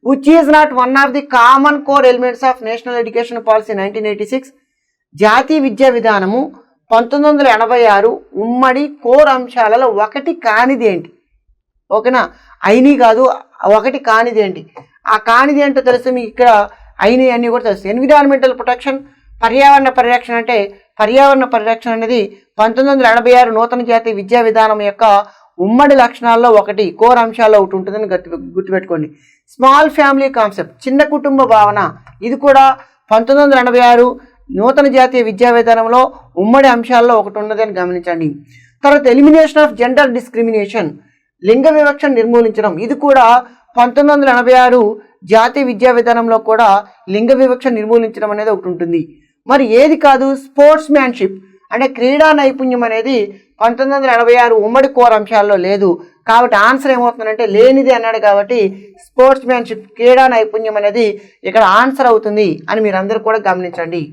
Which is not one of the common core elements of national education policy 1986. జాతీయ విద్యా విధానము 1986 ఉమ్మడి core అంశాలలో ఒకటి కానిది ఏంటి? ఓకేనా, అయిని కాదు, ఒకటి కానిది ఏంటి? ఆ కానిది ఏంటో తెలుసు మీకు. ఇక్కడ అయిన అన్నీ కూడా తెలుసు. ఎన్విరాన్మెంటల్ ప్రొటెక్షన్, పర్యావరణ పరిరక్షణ. అంటే పర్యావరణ పరిరక్షణ అనేది 1986 నూతన జాతీయ విద్యా విధానం యొక్క ఉమ్మడి లక్షణాల్లో ఒకటి, కోర్ అంశాల్లో ఒకటి ఉంటుందని గుర్తుపెట్టుకోండి. స్మాల్ ఫ్యామిలీ కాన్సెప్ట్, చిన్న కుటుంబ భావన, ఇది కూడా 1986 నూతన జాతీయ విద్యా విధానంలో ఉమ్మడి అంశాల్లో ఒకటి ఉన్నదని గమనించండి. తర్వాత ఎలిమినేషన్ ఆఫ్ జెండర్ డిస్క్రిమినేషన్, లింగ వివక్షను నిర్మూలించడం, ఇది కూడా 1986 జాతీయ విద్యా విధానంలో కూడా లింగ వివక్ష నిర్మూలించడం అనేది ఒకటి ఉంటుంది. మరి ఏది కాదు? స్పోర్ట్స్ మ్యాన్షిప్ అంటే క్రీడా నైపుణ్యం అనేది 1986 ఉమ్మడి కోర్ అంశాల్లో లేదు. కాబట్టి ఆన్సర్ ఏమవుతుందంటే లేనిది అన్నాడు. కాబట్టి స్పోర్ట్స్ మ్యాన్షిప్, క్రీడా నైపుణ్యం అనేది ఇక్కడ ఆన్సర్ అవుతుంది అని మీరందరూ కూడా గమనించండి.